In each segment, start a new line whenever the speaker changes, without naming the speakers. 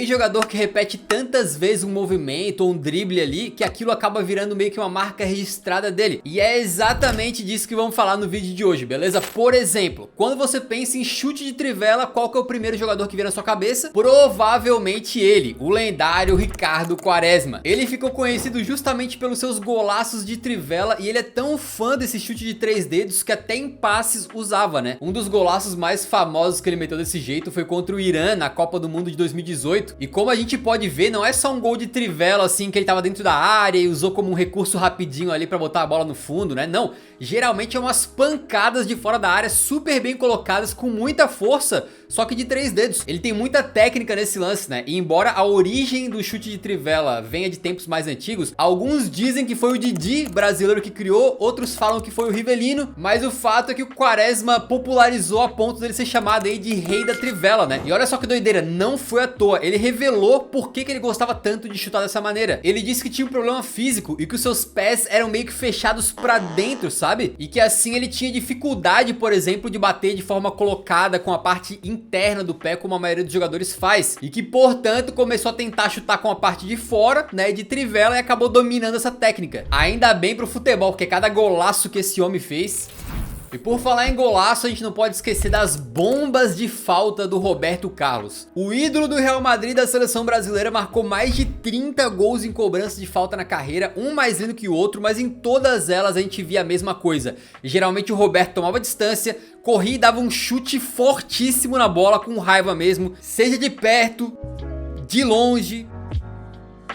Tem jogador que repete tantas vezes um movimento ou um drible ali que aquilo acaba virando meio que uma marca registrada dele. E é exatamente disso que vamos falar no vídeo de hoje, beleza? Por exemplo, quando você pensa em chute de trivela, qual que é o primeiro jogador que vem na sua cabeça? Provavelmente ele, o lendário Ricardo Quaresma. Ele ficou conhecido justamente pelos seus golaços de trivela e ele é tão fã desse chute de 3 dedos que até em passes usava, né? Um dos golaços mais famosos que ele meteu desse jeito foi contra o Irã na Copa do Mundo de 2018. E como a gente pode ver, não é só um gol de trivela assim que ele tava dentro da área e usou como um recurso rapidinho ali pra botar a bola no fundo, né? Não, geralmente é umas pancadas de fora da área super bem colocadas com muita força, só que de 3 dedos. Ele tem muita técnica nesse lance, né? E embora a origem do chute de trivela venha de tempos mais antigos, alguns dizem que foi o Didi brasileiro que criou, outros falam que foi o Rivelino, mas o fato é que o Quaresma popularizou a ponto dele ser chamado aí de rei da trivela, né? E olha só que doideira, não foi à toa, ele revelou por que ele gostava tanto de chutar dessa maneira. Ele disse que tinha um problema físico e que os seus pés eram meio que fechados pra dentro, sabe? E que assim ele tinha dificuldade, por exemplo, de bater de forma colocada com a parte interna do pé, como a maioria dos jogadores faz. E que, portanto, começou a tentar chutar com a parte de fora, né, de trivela, e acabou dominando essa técnica. Ainda bem pro futebol, porque cada golaço que esse homem fez... E por falar em golaço, a gente não pode esquecer das bombas de falta do Roberto Carlos. O ídolo do Real Madrid da seleção brasileira marcou mais de 30 gols em cobrança de falta na carreira, um mais lindo que o outro, mas em todas elas a gente via a mesma coisa. Geralmente o Roberto tomava distância, corria e dava um chute fortíssimo na bola, com raiva mesmo, seja de perto, de longe,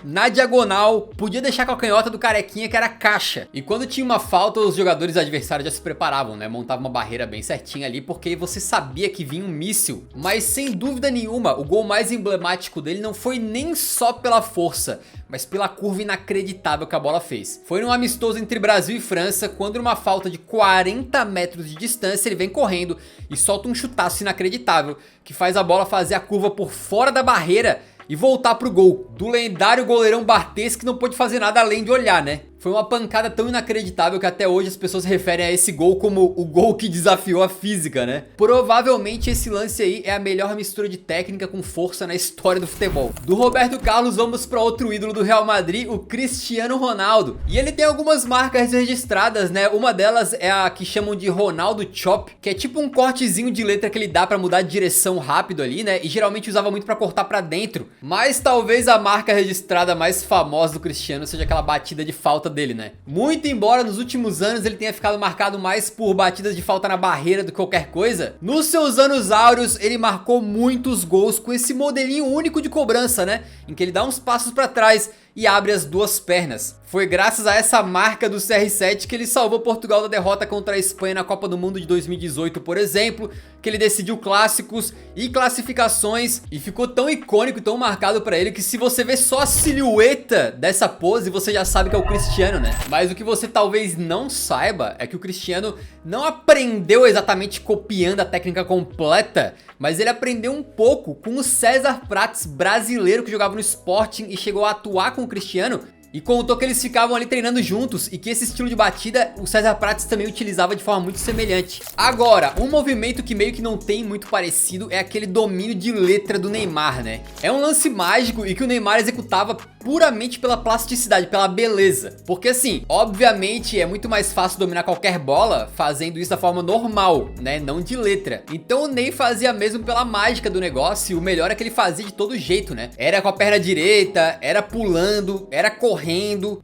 na diagonal, podia deixar com a canhota do carequinha que era caixa. E quando tinha uma falta, os jogadores adversários já se preparavam, né? Montavam uma barreira bem certinha ali, porque você sabia que vinha um míssil. Mas sem dúvida nenhuma, o gol mais emblemático dele não foi nem só pela força, mas pela curva inacreditável que a bola fez. Foi num amistoso entre Brasil e França, quando numa falta de 40 metros de distância, ele vem correndo e solta um chutaço inacreditável, que faz a bola fazer a curva por fora da barreira e voltar pro gol do lendário goleirão Barthez, que não pôde fazer nada além de olhar, né? Foi uma pancada tão inacreditável que até hoje as pessoas referem a esse gol como o gol que desafiou a física, né? Provavelmente esse lance aí é a melhor mistura de técnica com força na história do futebol. Do Roberto Carlos vamos para outro ídolo do Real Madrid, o Cristiano Ronaldo. E ele tem algumas marcas registradas, né? Uma delas é a que chamam de Ronaldo Chop, que é tipo um cortezinho de letra que ele dá para mudar de direção rápido ali, né? E geralmente usava muito para cortar para dentro. Mas talvez a marca registrada mais famosa do Cristiano seja aquela batida de falta dele, né? Muito embora nos últimos anos ele tenha ficado marcado mais por batidas de falta na barreira do que qualquer coisa, nos seus anos áureos ele marcou muitos gols com esse modelinho único de cobrança, né? Em que ele dá uns passos para trás e abre as duas pernas. Foi graças a essa marca do CR7 que ele salvou Portugal da derrota contra a Espanha na Copa do Mundo de 2018, por exemplo, que ele decidiu clássicos e classificações e ficou tão icônico e tão marcado pra ele que se você vê só a silhueta dessa pose, você já sabe que é o Cristiano, né? Mas o que você talvez não saiba é que o Cristiano não aprendeu exatamente copiando a técnica completa, mas ele aprendeu um pouco com o César Prates, brasileiro que jogava no Sporting e chegou a atuar com o Cristiano, e contou que eles ficavam ali treinando juntos e que esse estilo de batida o César Prates também utilizava de forma muito semelhante. Agora, um movimento que meio que não tem muito parecido é aquele domínio de letra do Neymar, né? É um lance mágico e que o Neymar executava puramente pela plasticidade, pela beleza. Porque assim, obviamente é muito mais fácil dominar qualquer bola fazendo isso da forma normal, né? Não de letra. Então o Ney fazia mesmo pela mágica do negócio, e o melhor é que ele fazia de todo jeito, né? Era com a perna direita, era pulando, era correndo.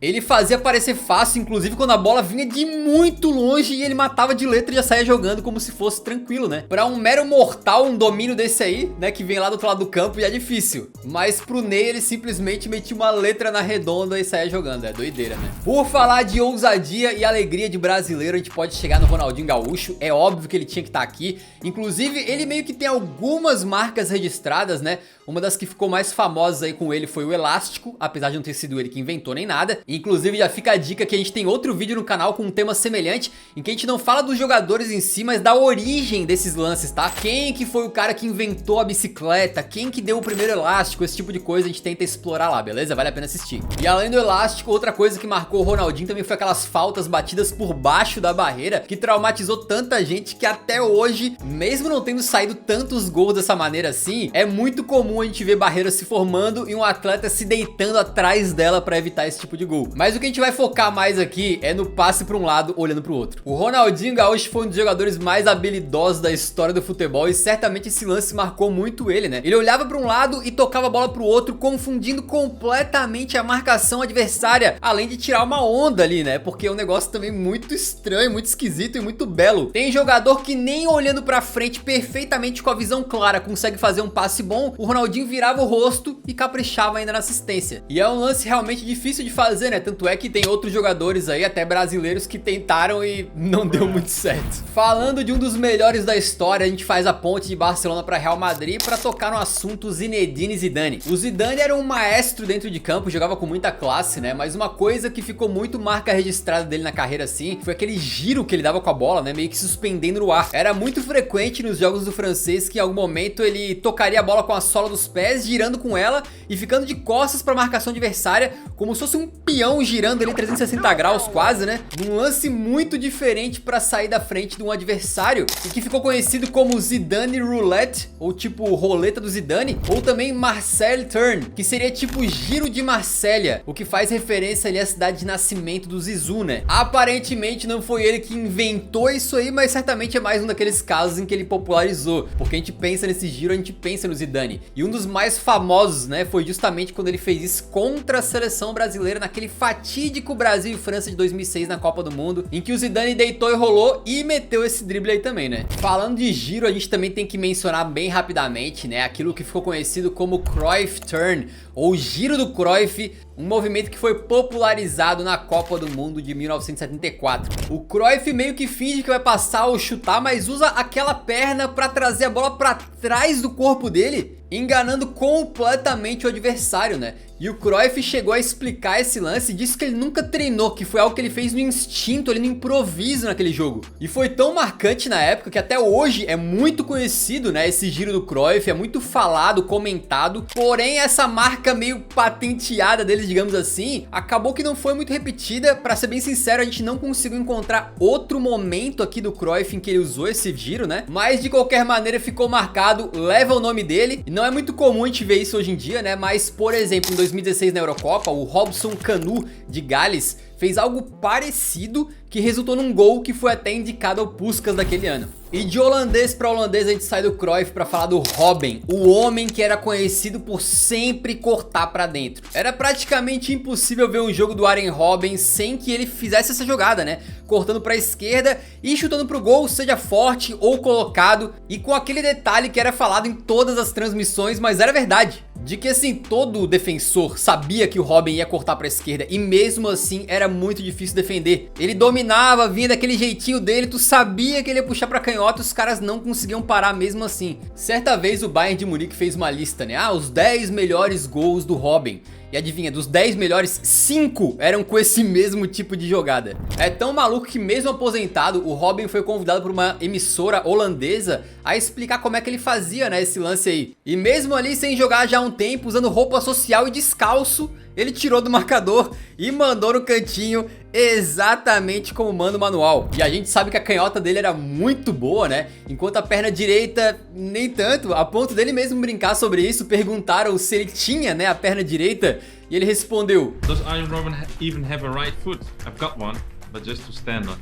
Ele fazia parecer fácil, inclusive quando a bola vinha de muito longe e ele matava de letra e já saía jogando como se fosse tranquilo, né? Pra um mero mortal, um domínio desse aí, né, que vem lá do outro lado do campo, já é difícil. Mas pro Ney ele simplesmente metia uma letra na redonda e saia jogando, é doideira, né? Por falar de ousadia e alegria de brasileiro, a gente pode chegar no Ronaldinho Gaúcho. É óbvio que ele tinha que estar aqui. Inclusive, ele meio que tem algumas marcas registradas, né? Uma das que ficou mais famosas aí com ele foi o elástico, apesar de não ter sido ele que inventou nem nada. Inclusive, já fica a dica que a gente tem outro vídeo no canal com um tema semelhante, em que a gente não fala dos jogadores em si, mas da origem desses lances, tá? Quem que foi o cara que inventou a bicicleta, quem que deu o primeiro elástico, esse tipo de coisa a gente tenta explorar lá, beleza? Vale a pena assistir. E além do elástico, outra coisa que marcou o Ronaldinho também foi aquelas faltas batidas por baixo da barreira, que traumatizou tanta gente que até hoje, mesmo não tendo saído tantos gols dessa maneira assim, é muito comum comum a gente ver barreiras se formando e um atleta se deitando atrás dela para evitar esse tipo de gol. Mas o que a gente vai focar mais aqui é no passe para um lado olhando para o outro. O Ronaldinho Gaúcho foi um dos jogadores mais habilidosos da história do futebol e certamente esse lance marcou muito ele, né? Ele olhava para um lado e tocava a bola para o outro, confundindo completamente a marcação adversária, além de tirar uma onda ali, né? Porque é um negócio também muito estranho, muito esquisito e muito belo. Tem jogador que nem olhando para frente perfeitamente com a visão clara consegue fazer um passe bom, o Ronaldinho virava o rosto e caprichava ainda na assistência. E é um lance realmente difícil de fazer, né? Tanto é que tem outros jogadores aí, até brasileiros, que tentaram e não deu muito certo. Falando de um dos melhores da história, a gente faz a ponte de Barcelona para Real Madrid para tocar no assunto Zinedine Zidane. O Zidane era um maestro dentro de campo, jogava com muita classe, né? Mas uma coisa que ficou muito marca registrada dele na carreira assim, foi aquele giro que ele dava com a bola, né? Meio que suspendendo no ar. Era muito frequente nos jogos do francês que em algum momento ele tocaria a bola com a sola dos pés, girando com ela e ficando de costas para a marcação adversária, como se fosse um peão girando ali 360 graus quase, né? Um lance muito diferente para sair da frente de um adversário e que ficou conhecido como Zidane Roulette, ou tipo roleta do Zidane, ou também Marseille Turn, que seria tipo giro de Marsella, o que faz referência ali à cidade de nascimento do Zizou, né? Aparentemente não foi ele que inventou isso aí, mas certamente é mais um daqueles casos em que ele popularizou, porque a gente pensa nesse giro, a gente pensa no Zidane. E um dos mais famosos, né, foi justamente quando ele fez isso contra a seleção brasileira naquele fatídico Brasil e França de 2006 na Copa do Mundo, em que o Zidane deitou e rolou e meteu esse drible aí também, né? Falando de giro, a gente também tem que mencionar bem rapidamente, né, aquilo que ficou conhecido como Cruyff Turn, ou giro do Cruyff, um movimento que foi popularizado na Copa do Mundo de 1974. O Cruyff meio que finge que vai passar ou chutar, mas usa aquela perna para trazer a bola para trás do corpo dele, enganando completamente o adversário, né? E o Cruyff chegou a explicar esse lance e disse que ele nunca treinou, que foi algo que ele fez no instinto, ali no improviso naquele jogo. E foi tão marcante na época que até hoje é muito conhecido, né, esse giro do Cruyff, é muito falado, comentado, porém essa marca meio patenteada deles, digamos assim, acabou que não foi muito repetida. Pra ser bem sincero, a gente não conseguiu encontrar outro momento aqui do Cruyff em que ele usou esse giro, né? Mas de qualquer maneira ficou marcado, leva o nome dele. E não é muito comum a gente ver isso hoje em dia, né? Mas, por exemplo, em 2016 na Eurocopa, o Robson Canu de Gales fez algo parecido que resultou num gol que foi até indicado ao Puskás daquele ano. E de holandês para holandês a gente sai do Cruyff para falar do Robben, o homem que era conhecido por sempre cortar para dentro. Era praticamente impossível ver um jogo do Arjen Robben sem que ele fizesse essa jogada, né? Cortando para a esquerda e chutando pro gol, seja forte ou colocado, e com aquele detalhe que era falado em todas as transmissões, mas era verdade, de que assim, todo defensor sabia que o Robben ia cortar para a esquerda e mesmo assim era muito difícil defender. Ele dominava, vinha daquele jeitinho dele, tu sabia que ele ia puxar para canhota, os caras não conseguiam parar mesmo assim. Certa vez o Bayern de Munique fez uma lista, né? Os 10 melhores gols do Robben. E adivinha, dos 10 melhores, 5 eram com esse mesmo tipo de jogada. É tão maluco que mesmo aposentado, o Robben foi convidado por uma emissora holandesa a explicar como é que ele fazia, né, esse lance aí. E mesmo ali sem jogar já há um tempo, usando roupa social e descalço, ele tirou do marcador e mandou no cantinho exatamente como manda o manual. E a gente sabe que a canhota dele era muito boa, né? Enquanto a perna direita nem tanto, a ponto dele mesmo brincar sobre isso. Perguntaram se ele tinha, né, a perna direita e ele respondeu:
Does Arjen Robben even have a right foot? I've got one, but just to stand on.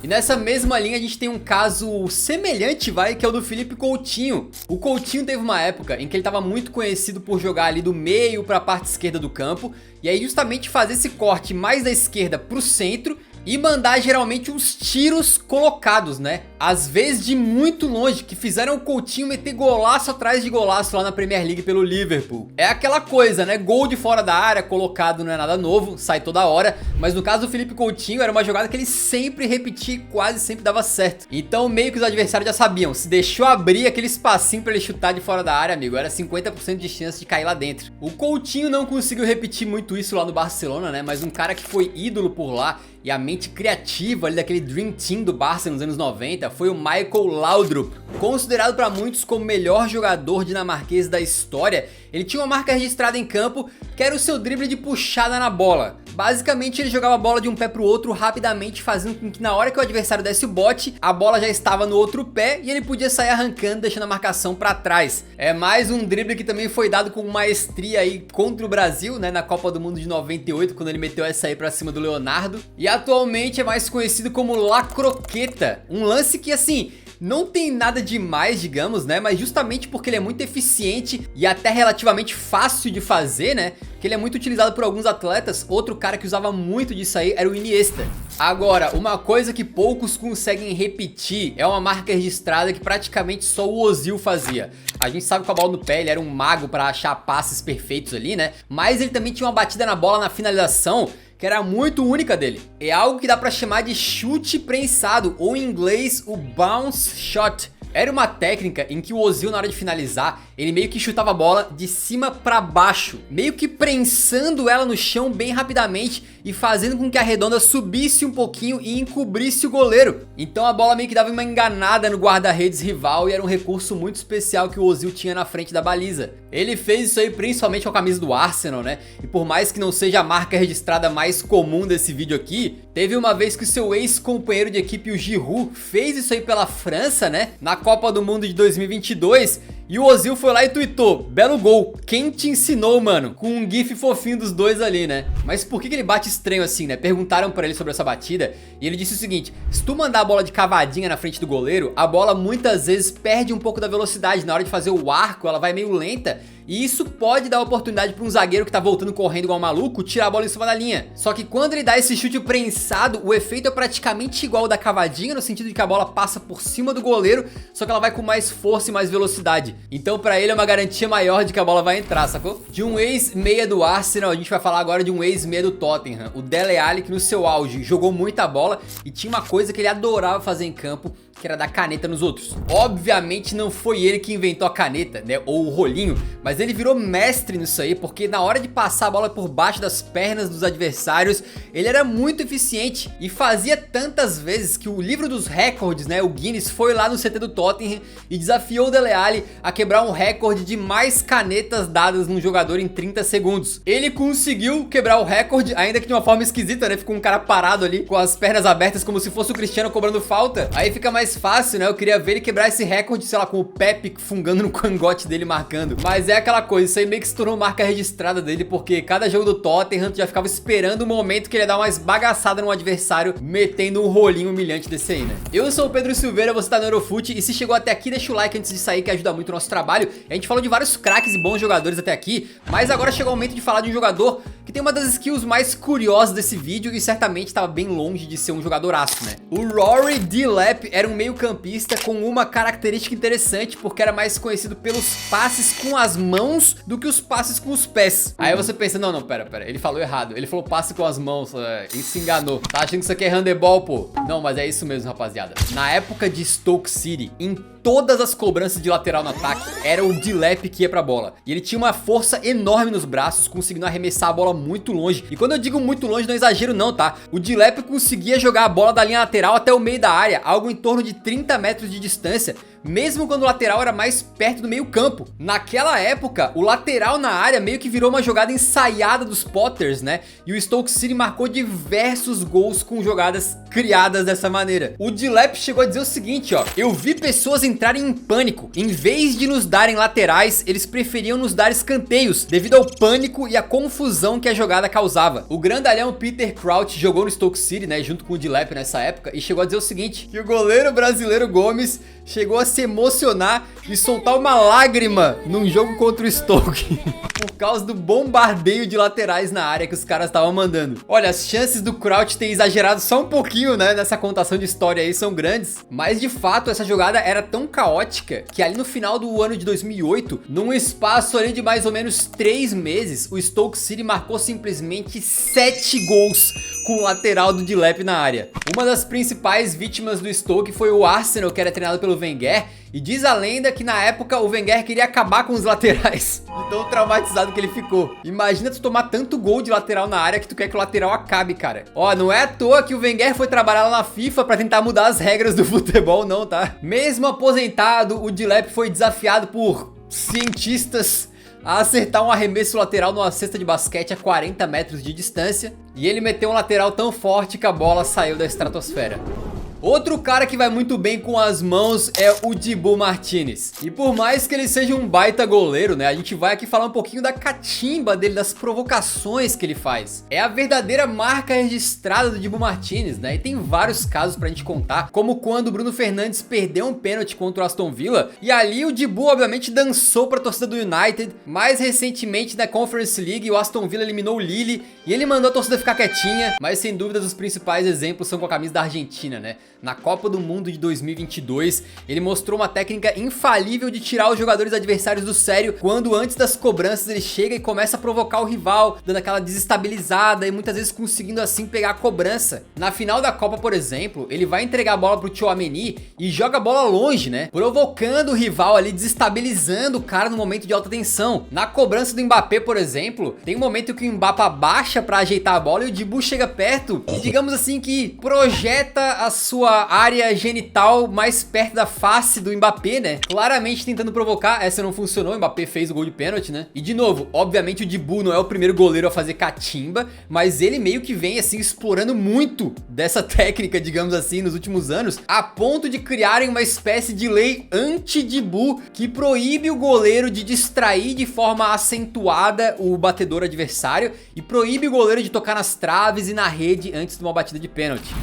E nessa mesma linha a gente tem um caso semelhante, que é o do Philippe Coutinho. O Coutinho teve uma época em que ele estava muito conhecido por jogar ali do meio para a parte esquerda do campo, e aí justamente fazer esse corte mais da esquerda para o centro e mandar geralmente uns tiros colocados, né? Às vezes de muito longe, que fizeram o Coutinho meter golaço atrás de golaço lá na Premier League pelo Liverpool. É aquela coisa, né? Gol de fora da área, colocado não é nada novo, sai toda hora. Mas no caso do Philippe Coutinho, era uma jogada que ele sempre repetia e quase sempre dava certo. Então meio que os adversários já sabiam, se deixou abrir aquele espacinho pra ele chutar de fora da área, amigo, era 50% de chance de cair lá dentro. O Coutinho não conseguiu repetir muito isso lá no Barcelona, né? Mas um cara que foi ídolo por lá e a mente criativa ali daquele Dream Team do Barça nos anos 90 foi o Michael Laudrup. Considerado para muitos como o melhor jogador dinamarquês da história, ele tinha uma marca registrada em campo, que era o seu drible de puxada na bola. Basicamente ele jogava a bola de um pé pro outro rapidamente, fazendo com que na hora que o adversário desse o bote, a bola já estava no outro pé e ele podia sair arrancando, deixando a marcação pra trás. É mais um drible que também foi dado com maestria aí contra o Brasil, né, na Copa do Mundo de 98, quando ele meteu essa aí pra cima do Leonardo. E atualmente é mais conhecido como La Croqueta, um lance que assim, não tem nada demais, digamos, né? Mas justamente porque ele é muito eficiente e até relativamente fácil de fazer, né? Que ele é muito utilizado por alguns atletas. Outro cara que usava muito disso aí era o Iniesta. Agora, uma coisa que poucos conseguem repetir é uma marca registrada que praticamente só o Ozil fazia. A gente sabe que com a bola no pé ele era um mago pra achar passes perfeitos ali, né? Mas ele também tinha uma batida na bola na finalização que era muito única dele. É algo que dá pra chamar de chute prensado, ou em inglês o bounce shot. Era uma técnica em que o Ozil, na hora de finalizar, ele meio que chutava a bola de cima pra baixo, meio que prensando ela no chão bem rapidamente e fazendo com que a redonda subisse um pouquinho e encobrisse o goleiro. Então a bola meio que dava uma enganada no guarda-redes rival e era um recurso muito especial que o Ozil tinha na frente da baliza. Ele fez isso aí principalmente com a camisa do Arsenal, né? E por mais que não seja a marca registrada mais comum desse vídeo aqui, teve uma vez que o seu ex-companheiro de equipe, o Giroud, fez isso aí pela França, né? Na Copa do Mundo de 2022, e o Ozil foi lá e tweetou: belo gol, quem te ensinou, mano? Com um gif fofinho dos dois ali, né? Mas por que ele bate estranho assim, né? Perguntaram pra ele sobre essa batida e ele disse o seguinte: se tu mandar a bola de cavadinha na frente do goleiro, a bola muitas vezes perde um pouco da velocidade. Na hora de fazer o arco, ela vai meio lenta. E isso pode dar oportunidade para um zagueiro que tá voltando correndo igual um maluco tirar a bola em cima da linha. Só que quando ele dá esse chute prensado, o efeito é praticamente igual ao da cavadinha, no sentido de que a bola passa por cima do goleiro, só que ela vai com mais força e mais velocidade. Então pra ele é uma garantia maior de que a bola vai entrar, sacou? De um ex-meia do Arsenal, a gente vai falar agora de um ex-meia do Tottenham, o Dele Alli, que no seu auge jogou muita bola e tinha uma coisa que ele adorava fazer em campo, que era dar caneta nos outros. Obviamente não foi ele que inventou a caneta, né, ou o rolinho, mas ele virou mestre nisso aí, porque na hora de passar a bola por baixo das pernas dos adversários, ele era muito eficiente e fazia tantas vezes que o livro dos recordes, né, o Guinness, foi lá no CT do Tottenham e desafiou o Dele Alli a quebrar um recorde de mais canetas dadas num jogador em 30 segundos. Ele conseguiu quebrar o recorde, ainda que de uma forma esquisita, né, ficou um cara parado ali com as pernas abertas como se fosse o Cristiano cobrando falta. Aí fica mais fácil, né? Eu queria ver ele quebrar esse recorde, sei lá, com o Pepe fungando no cangote dele marcando. Mas é aquela coisa, isso aí meio que se tornou marca registrada dele, porque cada jogo do Tottenham já ficava esperando o momento que ele ia dar uma esbagaçada no adversário, metendo um rolinho humilhante desse aí, né? Eu sou o Pedro Silveira, você tá no Eurofute, e se chegou até aqui, deixa o like antes de sair, que ajuda muito o nosso trabalho. A gente falou de vários craques e bons jogadores até aqui, mas agora chegou o momento de falar de um jogador que tem uma das skills mais curiosas desse vídeo e certamente estava bem longe de ser um jogadoraço, né? O Rory Delap era um meio-campista com uma característica interessante, porque era mais conhecido pelos passes com as mãos do que os passes com os pés. Aí você pensa, não, pera, ele falou errado. Ele falou passe com as mãos, ele se enganou. Tá achando que isso aqui é handebol, pô? Não, mas é isso mesmo, rapaziada. Na época de Stoke City, em todas as cobranças de lateral no ataque, era o Delap que ia pra bola. E ele tinha uma força enorme nos braços, conseguindo arremessar a bola muito longe. E quando eu digo muito longe, não é exagero não, tá? O Delap conseguia jogar a bola da linha lateral até o meio da área, algo em torno de 30 metros de distância, mesmo quando o lateral era mais perto do meio campo. Naquela época, o lateral na área meio que virou uma jogada ensaiada dos Potters, né? E o Stoke City marcou diversos gols com jogadas criadas dessa maneira. O Delap chegou a dizer o seguinte, ó: eu vi pessoas entrarem em pânico. Em vez de nos darem laterais, eles preferiam nos dar escanteios, devido ao pânico e à confusão que a jogada causava. O grandalhão Peter Crouch jogou no Stoke City, né, junto com o Delap nessa época, e chegou a dizer o seguinte, que o goleiro brasileiro Gomes chegou a se emocionar e soltar uma lágrima num jogo contra o Stoke por causa do bombardeio de laterais na área que os caras estavam mandando. Olha, as chances do Crouch ter exagerado só um pouquinho, né, nessa contação de história aí são grandes, mas de fato essa jogada era tão caótica que ali no final do ano de 2008, num espaço ali de mais ou menos 3 meses, o Stoke City marcou simplesmente 7 gols com o lateral do Delap na área. Uma das principais vítimas do Stoke foi o Arsenal, que era treinado pelo Wenger, e diz a lenda que na época o Wenger queria acabar com os laterais, de tão traumatizado que ele ficou. Imagina tu tomar tanto gol de lateral na área que tu quer que o lateral acabe, cara. Ó, não é à toa que o Wenger foi trabalhar lá na FIFA pra tentar mudar as regras do futebol, não, tá? Mesmo aposentado, o Delap foi desafiado por cientistas a acertar um arremesso lateral numa cesta de basquete a 40 metros de distância. E ele meteu um lateral tão forte que a bola saiu da estratosfera. Outro cara que vai muito bem com as mãos é o Dibu Martinez. E por mais que ele seja um baita goleiro, né, a gente vai aqui falar um pouquinho da catimba dele, das provocações que ele faz. É a verdadeira marca registrada do Dibu Martinez, né, e tem vários casos pra gente contar, como quando o Bruno Fernandes perdeu um pênalti contra o Aston Villa, e ali o Dibu obviamente dançou pra torcida do United. Mais recentemente na Conference League, o Aston Villa eliminou o Lille, e ele mandou a torcida ficar quietinha, mas sem dúvidas os principais exemplos são com a camisa da Argentina, né. Na Copa do Mundo de 2022, ele mostrou uma técnica infalível de tirar os jogadores adversários do sério, quando antes das cobranças ele chega e começa a provocar o rival, dando aquela desestabilizada e muitas vezes conseguindo assim pegar a cobrança. Na final da Copa, por exemplo, ele vai entregar a bola pro Tchouaméni e joga a bola longe, né, provocando o rival ali, desestabilizando o cara no momento de alta tensão. Na cobrança do Mbappé, por exemplo, tem um momento que o Mbappé abaixa pra ajeitar a bola e o Dibu chega perto e, digamos assim, que projeta a sua área genital mais perto da face do Mbappé, né? Claramente tentando provocar. Essa não funcionou, o Mbappé fez o gol de pênalti, né? E de novo, obviamente o Dibu não é o primeiro goleiro a fazer catimba, mas ele meio que vem assim explorando muito dessa técnica, digamos assim, nos últimos anos, a ponto de criarem uma espécie de lei anti-Dibu que proíbe o goleiro de distrair de forma acentuada o batedor adversário e proíbe o goleiro de tocar nas traves e na rede antes de uma batida de pênalti.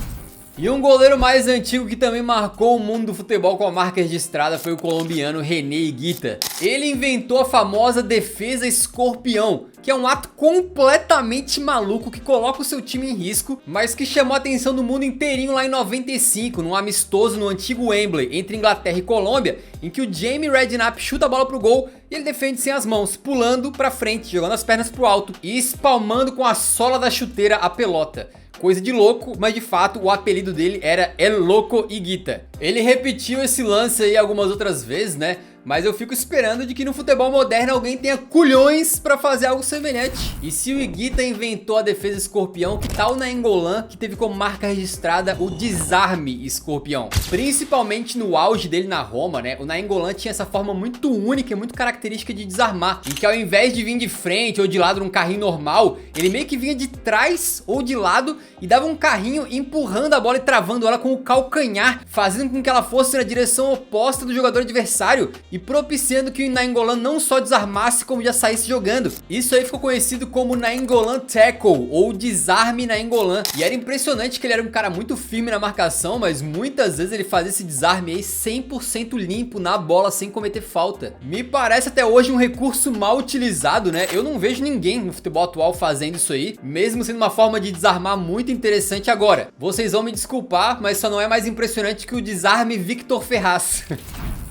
E um goleiro mais antigo que também marcou o mundo do futebol com a marca registrada foi o colombiano René Higuita. Ele inventou a famosa defesa escorpião, que é um ato completamente maluco que coloca o seu time em risco, mas que chamou a atenção do mundo inteirinho lá em 95, num amistoso no antigo Wembley, entre Inglaterra e Colômbia, em que o Jamie Redknapp chuta a bola pro gol e ele defende sem as mãos, pulando pra frente, jogando as pernas pro alto e espalmando com a sola da chuteira a pelota. Coisa de louco, mas de fato o apelido dele era El Loco Higuita. Ele repetiu esse lance aí algumas outras vezes, né? Mas eu fico esperando de que no futebol moderno alguém tenha culhões pra fazer algo semelhante. E se o Higuita inventou a defesa escorpião, que tal o Nainggolan, que teve como marca registrada o desarme escorpião? Principalmente no auge dele na Roma, né? O Nainggolan tinha essa forma muito única e muito característica de desarmar, em que ao invés de vir de frente ou de lado num carrinho normal, ele meio que vinha de trás ou de lado e dava um carrinho empurrando a bola e travando ela com o calcanhar, fazendo com que ela fosse na direção oposta do jogador adversário e propiciando que o Nainggolan não só desarmasse, como já saísse jogando. Isso aí ficou conhecido como Nainggolan Tackle, ou desarme Nainggolan. E era impressionante que ele era um cara muito firme na marcação, mas muitas vezes ele fazia esse desarme aí 100% limpo na bola, sem cometer falta. Me parece até hoje um recurso mal utilizado, né? Eu não vejo ninguém no futebol atual fazendo isso aí, mesmo sendo uma forma de desarmar muito interessante agora. Vocês vão me desculpar, mas só não é mais impressionante que o desarme Victor Ferraz.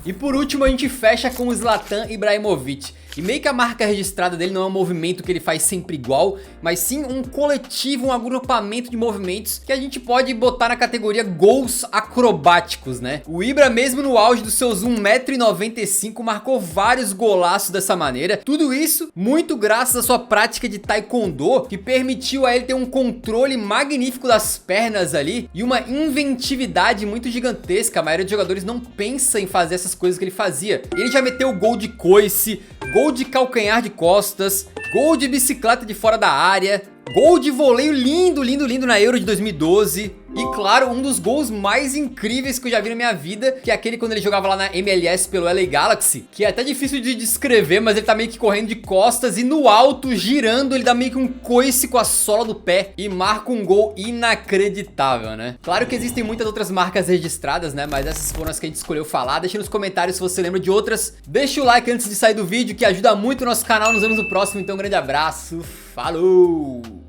E por último a gente fecha com o Zlatan Ibrahimovic. E meio que a marca registrada dele não é um movimento que ele faz sempre igual, mas sim um coletivo, um agrupamento de movimentos que a gente pode botar na categoria gols acrobáticos, né? O Ibra, mesmo no auge dos seus 1,95 m, marcou vários golaços dessa maneira. Tudo isso muito graças à sua prática de taekwondo, que permitiu a ele ter um controle magnífico das pernas ali e uma inventividade muito gigantesca. A maioria dos jogadores não pensa em fazer essas coisas que ele fazia. Ele já meteu gol de coice, gol de calcanhar de costas, gol de bicicleta de fora da área, gol de voleio lindo, lindo, lindo na Euro de 2012. E claro, um dos gols mais incríveis que eu já vi na minha vida, que é aquele quando ele jogava lá na MLS pelo LA Galaxy, que é até difícil de descrever, mas ele tá meio que correndo de costas e no alto, girando, ele dá meio que um coice com a sola do pé e marca um gol inacreditável, né? Claro que existem muitas outras marcas registradas, né? Mas essas foram as que a gente escolheu falar. Deixa nos comentários se você lembra de outras. Deixa o like antes de sair do vídeo, que ajuda muito o nosso canal. Nos vemos no próximo, então um grande abraço. Falou!